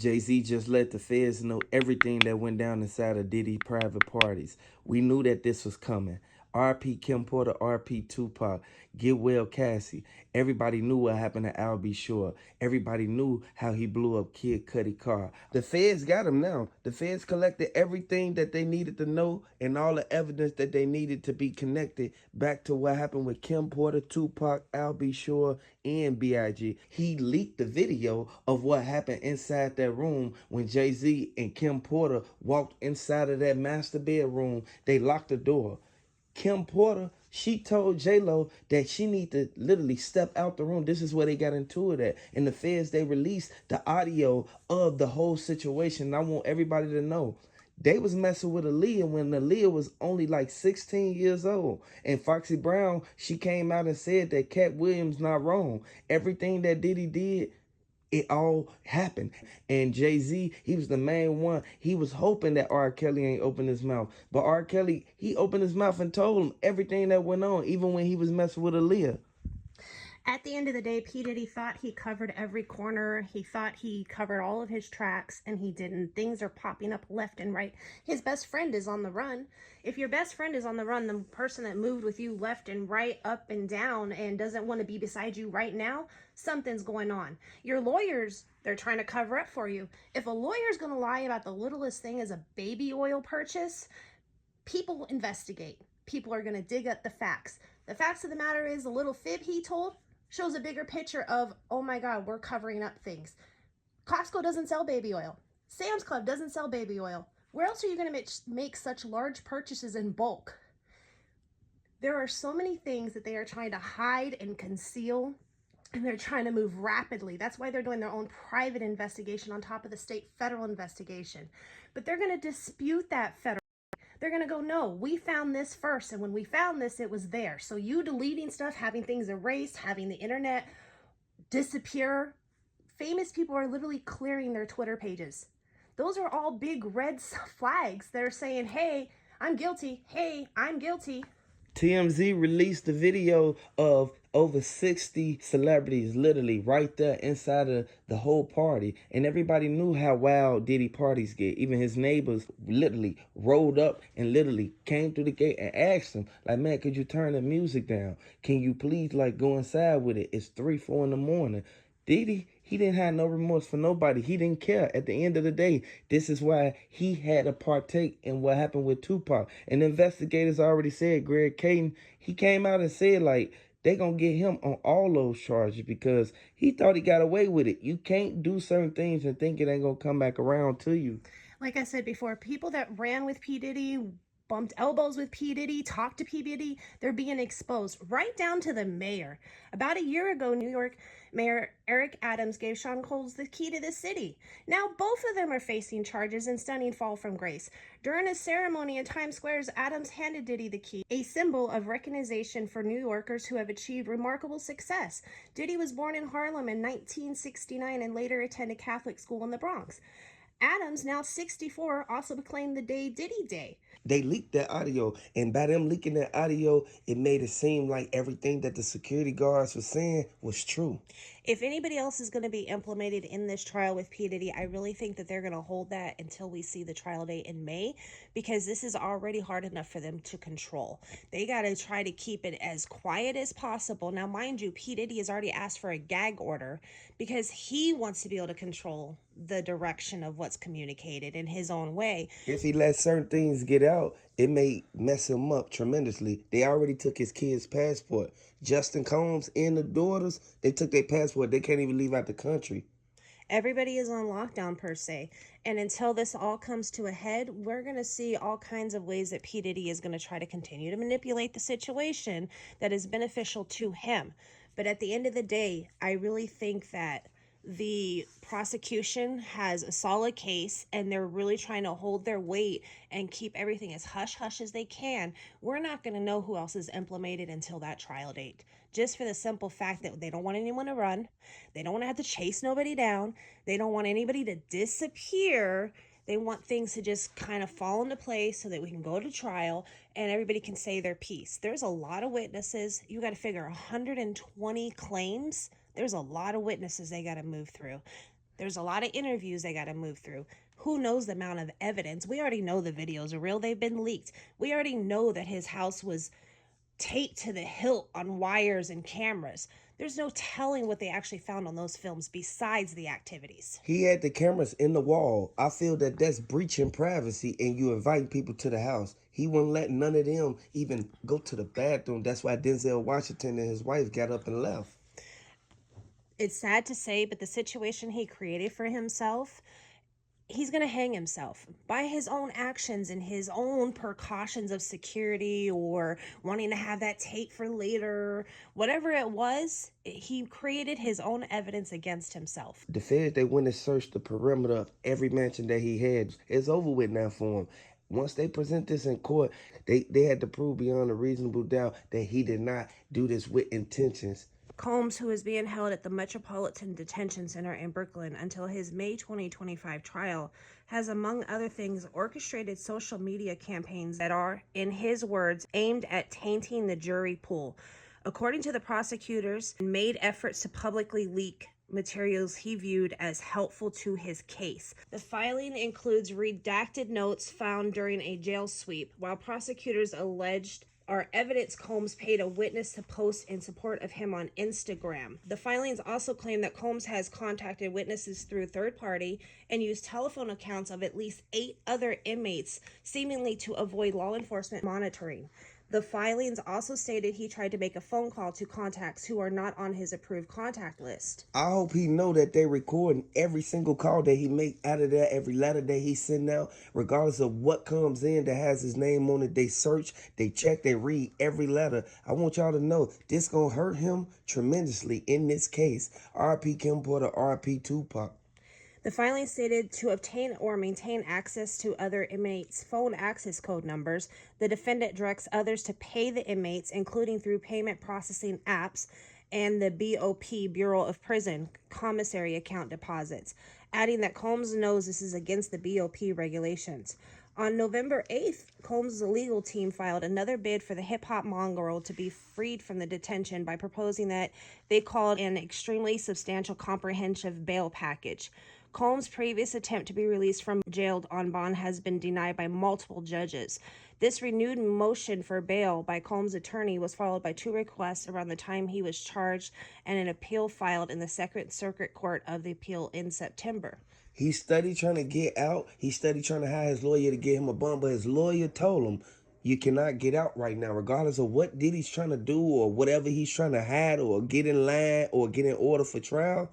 Jay-Z just let the feds know everything that went down inside of Diddy private parties. We knew that this was coming. RP Kim Porter, RP Tupac, Get Well Cassie. Everybody knew what happened to Al B. Shore. Everybody knew how he blew up Kid Cudi car. The feds got him now. The feds collected everything that they needed to know and all the evidence that they needed to be connected back to what happened with Kim Porter, Tupac, Al B. Shore, and B.I.G. He leaked the video of what happened inside that room when Jay-Z and Kim Porter walked inside of that master bedroom. They locked the door. Kim Porter, she told J-Lo that she need to literally step out the room. This is where they got into it at. And the feds, they released the audio of the whole situation. And I want everybody to know, they was messing with Aaliyah when Aaliyah was only like 16 years old. And Foxy Brown, she came out and said that Cat Williams not wrong. Everything that Diddy did, it all happened. And Jay-Z, he was the main one. He was hoping that R. Kelly ain't opened his mouth. But R. Kelly, he opened his mouth and told him everything that went on, even when he was messing with Aaliyah. At the end of the day, P. Diddy thought he covered every corner. He thought he covered all of his tracks, and he didn't. Things are popping up left and right. His best friend is on the run. If your best friend is on the run, the person that moved with you left and right, up and down, and doesn't want to be beside you right now, something's going on. Your lawyers, they're trying to cover up for you. If a lawyer's going to lie about the littlest thing as a baby oil purchase, people investigate. People are going to dig up the facts. The facts of the matter is the little fib he told shows a bigger picture of, oh my God, we're covering up things. Costco doesn't sell baby oil. Sam's Club doesn't sell baby oil. Where else are you going to make such large purchases in bulk? There are so many things that they are trying to hide and conceal, and they're trying to move rapidly. That's why they're doing their own private investigation on top of the state federal investigation. But they're going to dispute that federal. They're going to go, no, we found this first. And when we found this, it was there. So you deleting stuff, having things erased, having the internet disappear. Famous people are literally clearing their Twitter pages. Those are all big red flags that are saying, hey, I'm guilty. Hey, I'm guilty. TMZ released the video of over 60 celebrities literally right there inside of the whole party. And everybody knew how wild Diddy parties get. Even his neighbors literally rolled up and literally came through the gate and asked him, like, man, could you turn the music down? Can you please, like, go inside with it? It's 3, 4 in the morning. Diddy, he didn't have no remorse for nobody. He didn't care. At the end of the day, this is why he had to partake in what happened with Tupac. And investigators already said, Greg Caden, he came out and said, like, they gonna get him on all those charges because he thought he got away with it. You can't do certain things and think it ain't gonna come back around to you. Like I said before, people that ran with P. Diddy, bumped elbows with P. Diddy, talked to P. Diddy, they're being exposed, right down to the mayor. About a year ago, New York Mayor Eric Adams gave Sean Combs the key to the city. Now both of them are facing charges and stunning fall from grace. During a ceremony in Times Square, Adams handed Diddy the key, a symbol of recognition for New Yorkers who have achieved remarkable success. Diddy was born in Harlem in 1969 and later attended Catholic school in the Bronx. Adams, now 64, also proclaimed the day Diddy Day. They leaked that audio, and by them leaking that audio, it made it seem like everything that the security guards were saying was true. If anybody else is going to be implemented in this trial with P. Diddy, I really think that they're going to hold that until we see the trial date in May, because this is already hard enough for them to control. They got to try to keep it as quiet as possible. Now, mind you, P. Diddy has already asked for a gag order because he wants to be able to control the direction of what's communicated in his own way. If he lets certain things get out, it may mess him up tremendously. They already took his kid's passport. Justin Combs and the daughters, they took their passport. They can't even leave out the country. Everybody is on lockdown per se. And until this all comes to a head, we're going to see all kinds of ways that P. Diddy is going to try to continue to manipulate the situation that is beneficial to him. But at the end of the day, I really think that the prosecution has a solid case and they're really trying to hold their weight and keep everything as hush-hush as they can. We're not going to know who else is implemented until that trial date, just for the simple fact that they don't want anyone to run. They don't want to have to chase nobody down. They don't want anybody to disappear. They want things to just kind of fall into place so that we can go to trial and everybody can say their piece. There's a lot of witnesses. You got to figure 120 claims. There's a lot of witnesses they got to move through. There's a lot of interviews they got to move through. Who knows the amount of evidence? We already know the videos are real. They've been leaked. We already know that his house was taped to the hilt on wires and cameras. There's no telling what they actually found on those films besides the activities. He had the cameras in the wall. I feel that that's breaching privacy and you invite people to the house. He wouldn't let none of them even go to the bathroom. That's why Denzel Washington and his wife got up and left. It's sad to say, but the situation he created for himself, he's going to hang himself by his own actions and his own precautions of security or wanting to have that tape for later. Whatever it was, he created his own evidence against himself. The feds, they went and searched the perimeter of every mansion that he had. It's over with now for him. Once they present this in court, they had to prove beyond a reasonable doubt that he did not do this with intentions. Combs, who is being held at the Metropolitan Detention Center in Brooklyn until his May 2025 trial, has, among other things, orchestrated social media campaigns that are, in his words, aimed at tainting the jury pool. According to the prosecutors, made efforts to publicly leak materials he viewed as helpful to his case. The filing includes redacted notes found during a jail sweep, while prosecutors alleged are evidence Combs paid a witness to post in support of him on Instagram. The filings also claim that Combs has contacted witnesses through third party and used telephone accounts of at least 8 other inmates, seemingly to avoid law enforcement monitoring. The filings also stated he tried to make a phone call to contacts who are not on his approved contact list. I hope he know that they recording every single call that he make out of that, every letter that he send out, regardless of what comes in that has his name on it. They search, they check, they read every letter. I want y'all to know this gonna hurt him tremendously in this case. R.P. Kim Porter, R.P. Tupac. The filing stated to obtain or maintain access to other inmates' phone access code numbers, the defendant directs others to pay the inmates, including through payment processing apps and the BOP, Bureau of Prison, commissary account deposits, adding that Combs knows this is against the BOP regulations. On November 8th, Combs' legal team filed another bid for the hip-hop mongrel to be freed from the detention by proposing that they called an extremely substantial comprehensive bail package. Combs' previous attempt to be released from jail on bond has been denied by multiple judges. This renewed motion for bail by Combs' attorney was followed by 2 requests around the time he was charged and an appeal filed in the Second Circuit Court of the Appeal in September. He studied trying to get out. He studied trying to hire his lawyer to get him a bond, but his lawyer told him, you cannot get out right now, regardless of what Diddy's trying to do or whatever he's trying to hide or get in line or get in order for trial.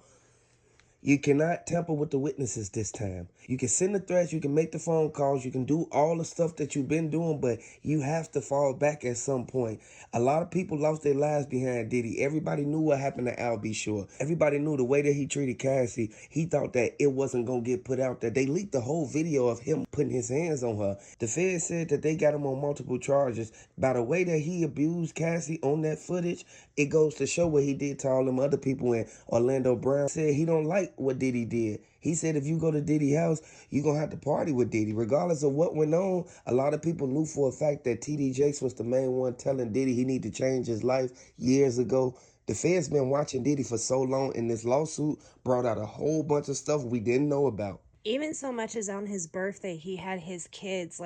You cannot tamper with the witnesses this time. You can send the threats, you can make the phone calls, you can do all the stuff that you've been doing, but you have to fall back at some point. A lot of people lost their lives behind Diddy. Everybody knew what happened to Al B. Shore. Everybody knew the way that he treated Cassie. He thought that it wasn't going to get put out there. They leaked the whole video of him putting his hands on her. The Fed said that they got him on multiple charges. By the way that he abused Cassie on that footage, it goes to show what he did to all them other people. And Orlando Brown said he don't like what Diddy did. He said if you go to Diddy's house, you're going to have to party with Diddy. Regardless of what went on, a lot of people knew for a fact that T.D. Jakes was the main one telling Diddy he needed to change his life years ago. The Fed's been watching Diddy for so long, and this lawsuit brought out a whole bunch of stuff we didn't know about. Even so much as on his birthday, he had his kids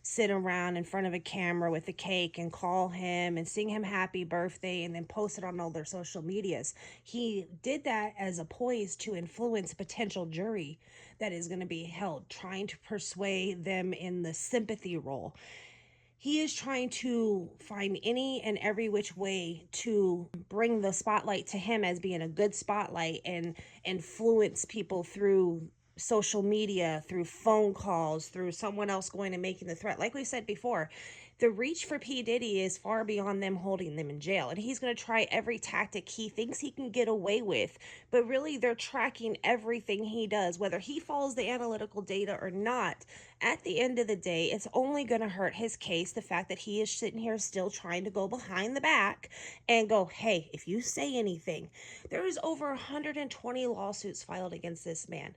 sit around in front of a camera with a cake and call him and sing him happy birthday and then post it on all their social medias. He did that as a poise to influence a potential jury that is going to be held, trying to persuade them in the sympathy role. He is trying to find any and every which way to bring the spotlight to him as being a good spotlight and influence people through social media, through phone calls, through someone else going and making the threat. Like we said before, the reach for P. Diddy is far beyond them holding them in jail. And he's going to try every tactic he thinks he can get away with. But really, they're tracking everything he does, whether he follows the analytical data or not. At the end of the day, it's only going to hurt his case, the fact that he is sitting here still trying to go behind the back and go, hey, if you say anything, there is over 120 lawsuits filed against this man.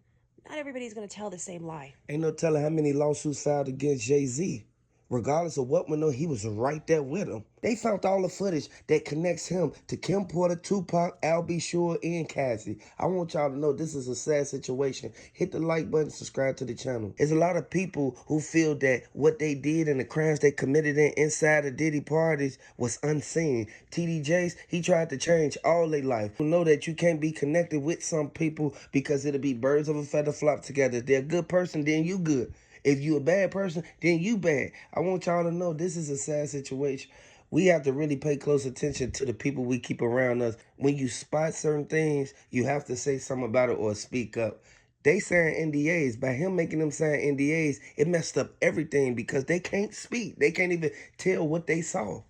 Not everybody's going to tell the same lie. Ain't no telling how many lawsuits filed against Jay-Z. Regardless of what went on, he was right there with him. They found all the footage that connects him to Kim Porter, Tupac, Al B. Sure, and Cassie. I want y'all to know this is a sad situation. Hit the like button, subscribe to the channel. There's a lot of people who feel that what they did and the crimes they committed inside the Diddy parties was unseen. TD Jakes, he tried to change all their life. You know that you can't be connected with some people because it'll be birds of a feather flock together. If they're a good person, then you good. If you a bad person, then you bad. I want y'all to know this is a sad situation. We have to really pay close attention to the people we keep around us. When you spot certain things, you have to say something about it or speak up. They signed NDAs. By him making them sign NDAs, it messed up everything because they can't speak. They can't even tell what they saw.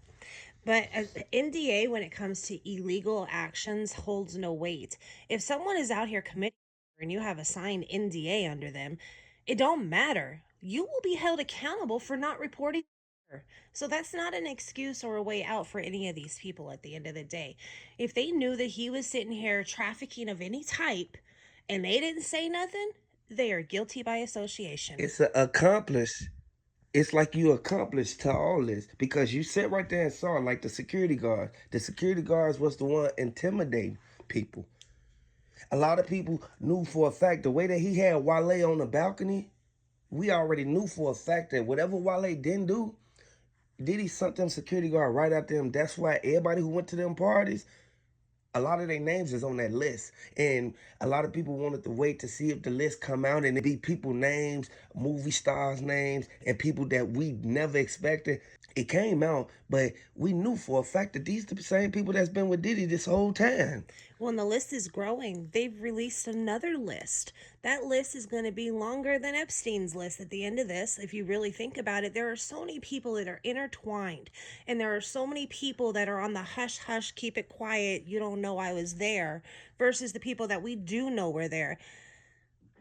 But an NDA, when it comes to illegal actions, holds no weight. If someone is out here committing and you have a signed NDA under them, it don't matter. You will be held accountable for not reporting. So that's not an excuse or a way out for any of these people at the end of the day. If they knew that he was sitting here trafficking of any type and they didn't say nothing, they are guilty by association. It's an accomplice. It's like you accomplished to all this because you sat right there and saw like the security guards. The security guards was the one intimidating people. A lot of people knew for a fact the way that he had Wale on the balcony, we already knew for a fact that whatever Wale didn't do, Diddy sent them security guard right after him. That's why everybody who went to them parties, a lot of their names is on that list. And a lot of people wanted to wait to see if the list come out and it be people names, movie stars names, and people that we never expected. It came out, but we knew for a fact that these the same people that's been with Diddy this whole time. Well, and the list is growing. They've released another list. That list is going to be longer than Epstein's list at the end of this. If you really think about it, there are so many people that are intertwined, and there are so many people that are on the hush hush, keep it quiet, you don't know I was there, versus the people that we do know were there.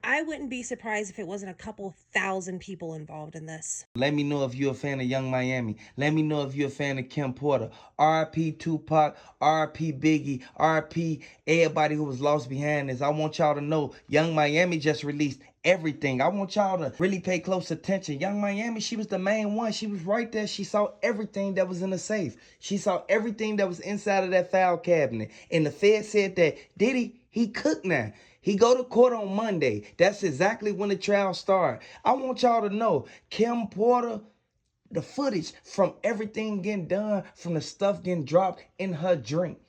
I wouldn't be surprised if it wasn't a couple thousand people involved in this. Let me know if you're a fan of Young Miami. Let me know if you're a fan of Kim Porter. R.I.P. Tupac, R.I.P. Biggie, R.I.P. everybody who was lost behind this. I want y'all to know Young Miami just released everything. I want y'all to really pay close attention. Young Miami, she was the main one. She was right there. She saw everything that was in the safe. She saw everything that was inside of that file cabinet. And the Fed said that Diddy, he cooked now. He go to court on Monday. That's exactly when the trial started. I want y'all to know, Kim Porter, the footage from everything getting done, from the stuff getting dropped in her drink,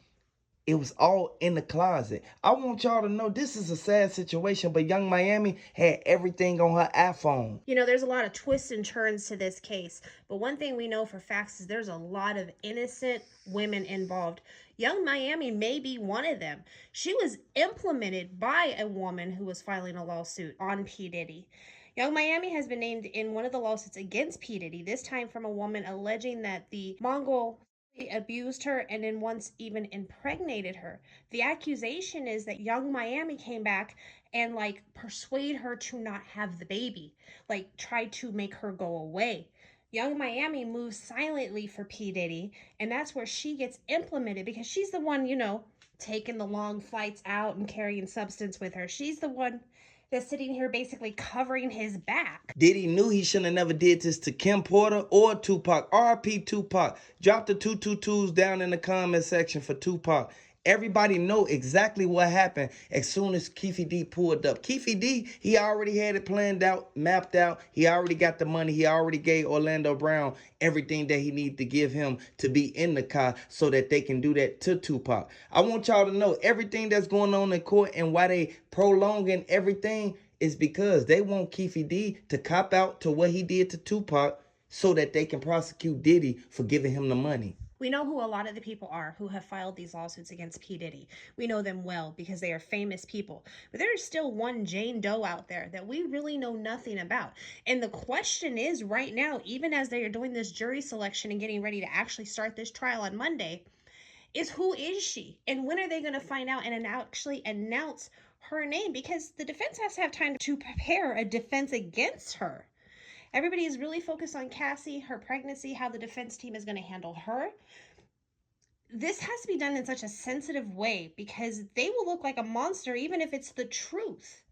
it was all in the closet. I want y'all to know this is a sad situation, but Young Miami had everything on her iPhone. You know, there's a lot of twists and turns to this case, but one thing we know for facts is there's a lot of innocent women involved. Young Miami may be one of them. She was implemented by a woman who was filing a lawsuit on P. Diddy. Young Miami has been named in one of the lawsuits against P. Diddy, this time from a woman alleging that the Mongol abused her and then once even impregnated her. The accusation is that Young Miami came back and like persuade her to not have the baby, like tried to make her go away. Young Miami moves silently for P. Diddy, and that's where she gets implemented because she's the one, you know, taking the long flights out and carrying substance with her. She's the one that's sitting here basically covering his back. Diddy knew he shouldn't have never did this to Kim Porter or Tupac. R.I.P. Tupac. Drop the 222s down in the comment section for Tupac. Everybody know exactly what happened as soon as Keefe D pulled up. Keefe D, he already had it planned out, mapped out. He already got the money. He already gave Orlando Brown everything that he needed to give him to be in the car so that they can do that to Tupac. I want y'all to know everything that's going on in court and why they prolonging everything is because they want Keefe D to cop out to what he did to Tupac so that they can prosecute Diddy for giving him the money. We know who a lot of the people are who have filed these lawsuits against P. Diddy. We know them well because they are famous people. But there is still one Jane Doe out there that we really know nothing about. And the question is right now, even as they are doing this jury selection and getting ready to actually start this trial on Monday, is who is she? And when are they going to find out and actually announce her name? Because the defense has to have time to prepare a defense against her. Everybody is really focused on Cassie, her pregnancy, how the defense team is going to handle her. This has to be done in such a sensitive way because they will look like a monster even if it's the truth.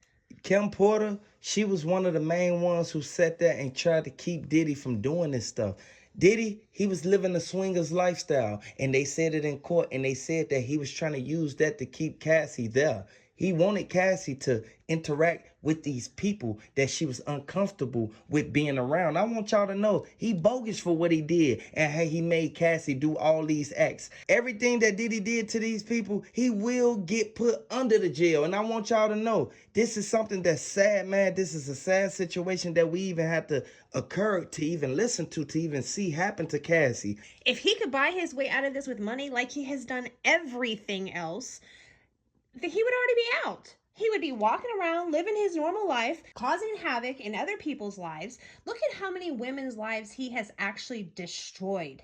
Kim Porter, she was one of the main ones who sat there and tried to keep Diddy from doing this stuff. Diddy, he was living a swingers lifestyle, and they said it in court, and they said that he was trying to use that to keep Cassie there. He wanted Cassie to interact with these people that she was uncomfortable with being around. I want y'all to know he bogus for what he did and how he made Cassie do all these acts. Everything that Diddy did to these people, he will get put under the jail. And I want y'all to know this is something that's sad, man. This is a sad situation that we even had to occur to even listen to even see happen to Cassie. If he could buy his way out of this with money like he has done everything else, he would already be out. He would be walking around, living his normal life, causing havoc in other people's lives. Look at how many women's lives he has actually destroyed.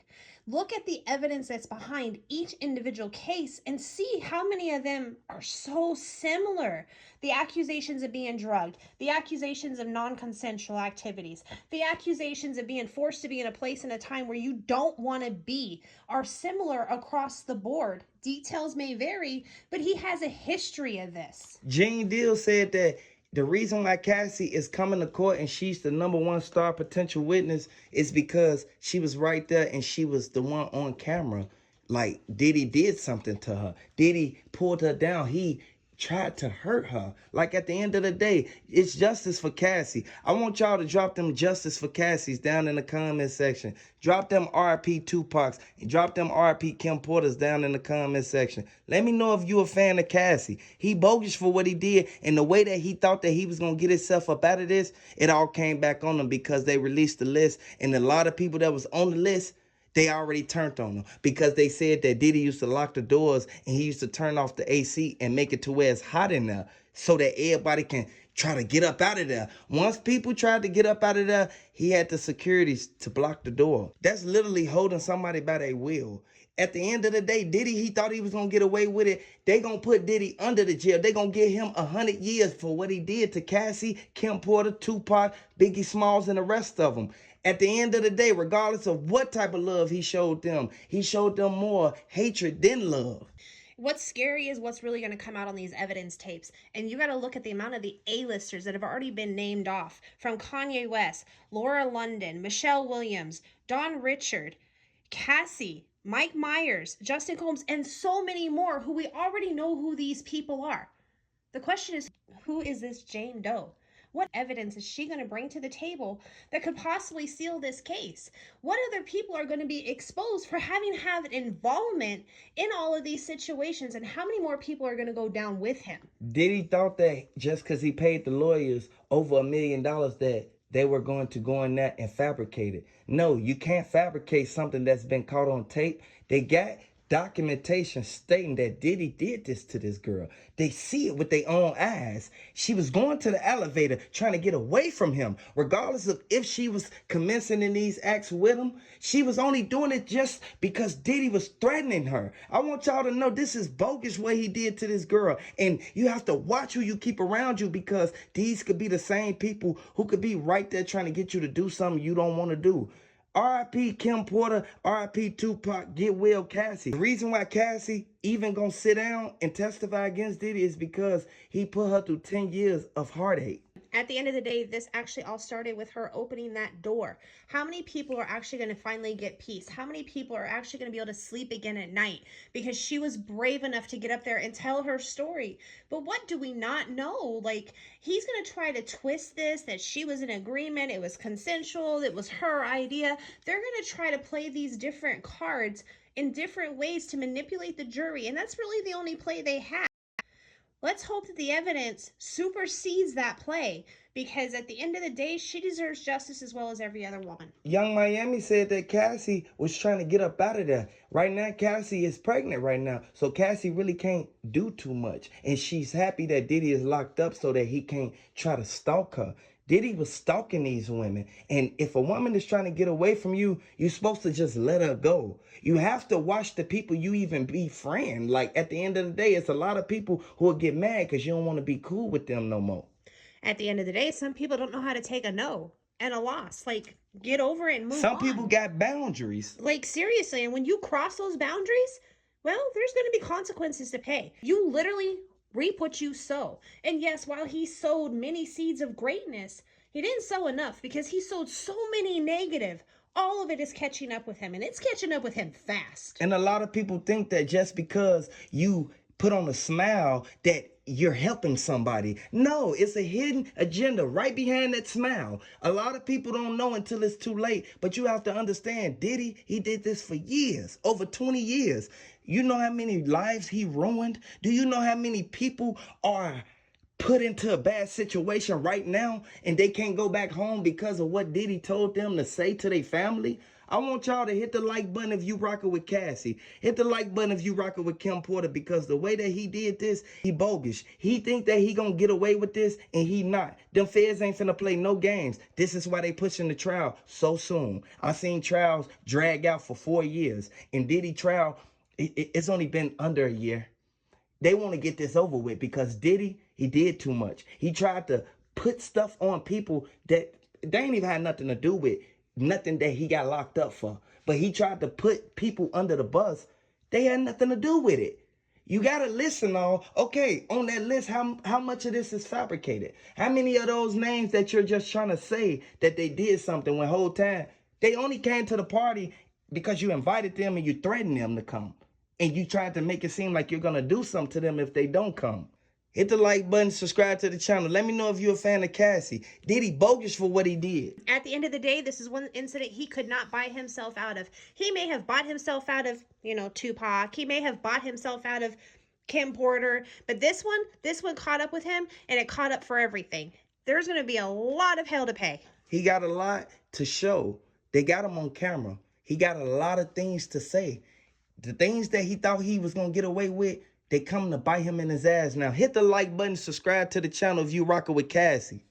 Look at the evidence that's behind each individual case and see how many of them are so similar. The accusations of being drugged, the accusations of non-consensual activities, the accusations of being forced to be in a place and a time where you don't want to be are similar across the board. Details may vary, but he has a history of this. Gene Deal said that the reason why Cassie is coming to court and she's the #1 star potential witness is because she was right there and she was the one on camera. Like Diddy did something to her. Diddy pulled her down. He tried to hurt her. Like at the end of the day, it's justice for Cassie. I want y'all to drop them justice for Cassies down in the comment section. Drop them RP Tupacs and drop them RP Kim Porters down in the comment section. Let me know if you a fan of Cassie. He bogus for what he did, and the way that he thought that he was gonna get himself up out of this, it all came back on him because they released the list, and a lot of people that was on the list, they already turned on him because they said that Diddy used to lock the doors and he used to turn off the AC and make it to where it's hot in there so that everybody can try to get up out of there. Once people tried to get up out of there, he had the securities to block the door. That's literally holding somebody by their will. At the end of the day, Diddy, he thought he was going to get away with it. They going to put Diddy under the jail. They going to give him 100 years for what he did to Cassie, Kim Porter, Tupac, Biggie Smalls, and the rest of them. At the end of the day, regardless of what type of love he showed them more hatred than love. What's scary is what's really going to come out on these evidence tapes. And you got to look at the amount of the A-listers that have already been named off. From Kanye West, Laura London, Michelle Williams, Don Richard, Cassie, Mike Myers, Justin Combs, and so many more who we already know who these people are. The question is, who is this Jane Doe? What evidence is she going to bring to the table that could possibly seal this case? What other people are going to be exposed for having had involvement in all of these situations? And how many more people are going to go down with him? Diddy thought that just because he paid the lawyers over $1 million that they were going to go in there and fabricate it. No, you can't fabricate something that's been caught on tape. They got documentation stating that Diddy did this to this girl. They see it with their own eyes. She was going to the elevator trying to get away from him. Regardless of if she was commencing in these acts with him, she was only doing it just because Diddy was threatening her. I want y'all to know this is bogus what he did to this girl. And you have to watch who you keep around you because these could be the same people who could be right there trying to get you to do something you don't want to do. R.I.P. Kim Porter, R.I.P. Tupac, get well Cassie. The reason why Cassie even gonna sit down and testify against Diddy is because he put her through 10 years of heartache. At the end of the day, this actually all started with her opening that door. How many people are actually going to finally get peace? How many people are actually going to be able to sleep again at night because she was brave enough to get up there and tell her story? But what do we not know? Like, he's going to try to twist this, that she was in agreement, it was consensual, it was her idea. They're going to try to play these different cards in different ways to manipulate the jury, and that's really the only play they have. Let's hope that the evidence supersedes that play, because at the end of the day, she deserves justice as well as every other woman. Young Miami said that Cassie was trying to get up out of there. Right now, Cassie is pregnant right now, so Cassie really can't do too much. And she's happy that Diddy is locked up so that he can't try to stalk her. Diddy was stalking these women. And if a woman is trying to get away from you, you're supposed to just let her go. You have to watch the people you even befriend. Like, at the end of the day, it's a lot of people who will get mad because you don't want to be cool with them no more. At the end of the day, some people don't know how to take a no and a loss. Like, get over it and move on. Some people got boundaries. Like, seriously, and when you cross those boundaries, well, there's going to be consequences to pay. You literally Reap what you sow. And yes, while he sowed many seeds of greatness, he didn't sow enough because he sowed so many negative. All of it is catching up with him, and it's catching up with him fast. And a lot of people think that just because you put on a smile that you're helping somebody. No, it's a hidden agenda right behind that smile. A lot of people don't know until it's too late. But you have to understand, Diddy, he did this for years, over 20 years. You know how many lives he ruined? Do you know how many people are put into a bad situation right now and they can't go back home because of what Diddy told them to say to their family? I want y'all to hit the like button if you rocking with Cassie. Hit the like button if you rocking with Kim Porter, because the way that he did this, he bogus. He think that he gonna get away with this and he not. Them feds ain't finna play no games. This is why they pushing the trial so soon. I seen trials drag out for 4 years. And Diddy trial, it's only been under a year. They want to get this over with because Diddy, he did too much. He tried to put stuff on people that they ain't even had nothing to do with, nothing that he got locked up for. But he tried to put people under the bus. They had nothing to do with it. You got to listen all. Okay, on that list, how much of this is fabricated? How many of those names that you're just trying to say that they did something when whole time they only came to the party because you invited them and you threatened them to come? And you tried to make it seem like you're going to do something to them if they don't come. Hit the like button, subscribe to the channel. Let me know if you're a fan of Cassie. Diddy bogus for what he did. At the end of the day, this is one incident he could not buy himself out of. He may have bought himself out of, Tupac. He may have bought himself out of Kim Porter. But this one caught up with him, and it caught up for everything. There's going to be a lot of hell to pay. He got a lot to show. They got him on camera. He got a lot of things to say. The things that he thought he was going to get away with, they come to bite him in his ass now. Hit the like button, subscribe to the channel if you rocking with Cassie.